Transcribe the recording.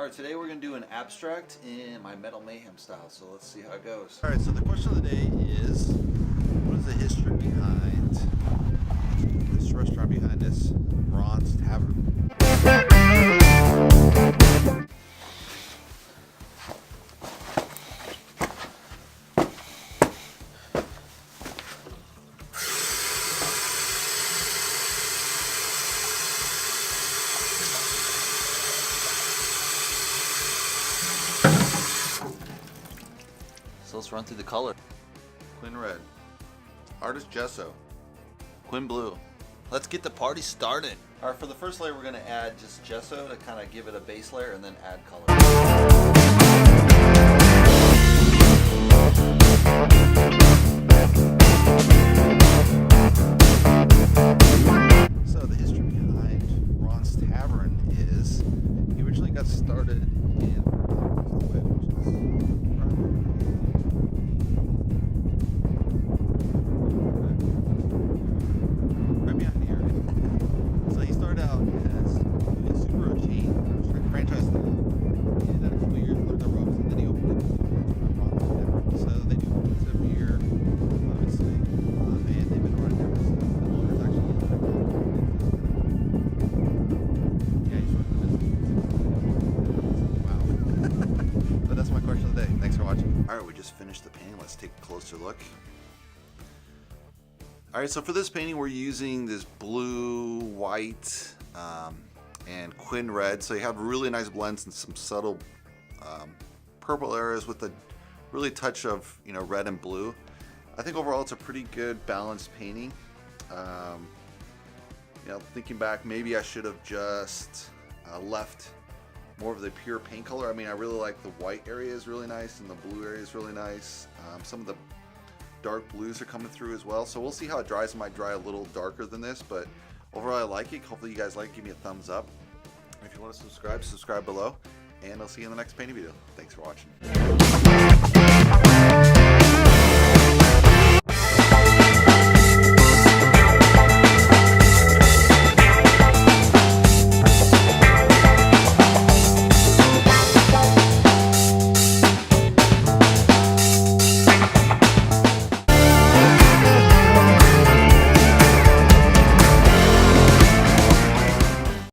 Alright, today we're going to do an abstract in my Metal Mayhem style, so let's see how it goes. Alright, so the question of the day is, what is the history behind this restaurant behind us, Ron's Tavern? So let's run through the color. Quinn Red, Artist Gesso, Quinn Blue. Let's get the party started. Alright, for the first layer we're going to add just gesso to kind of give it a base layer and then add color. So the history behind Ron's Tavern is, he originally got started in right behind here. So he started out as a super chain, trying to franchise them. He did that a couple of years, learned the ropes, and then he opened up Ron's Tavern. So they do pizza, beer, obviously, and they've been running ever since. The owner's actually yeah, he's running the business. Wow. But that's my question of the day. Thanks for watching. Alright, we just finished the painting. Let's take a closer look. Alright, so for this painting we're using this blue, white, and Quinn Red. So you have really nice blends and some subtle purple areas with a really touch of red and blue. I think overall it's a pretty good balanced painting. Thinking back, maybe I should have just left more of the pure paint color. I mean, I really like the white area is really nice and the blue area is really nice. Some of the dark blues are coming through as well, so we'll see how it dries. It might dry a little darker than this, but overall I like it. Hopefully you guys like it. Give me a thumbs up. If you want to subscribe below, and I'll see you in the next painting video. Thanks for watching.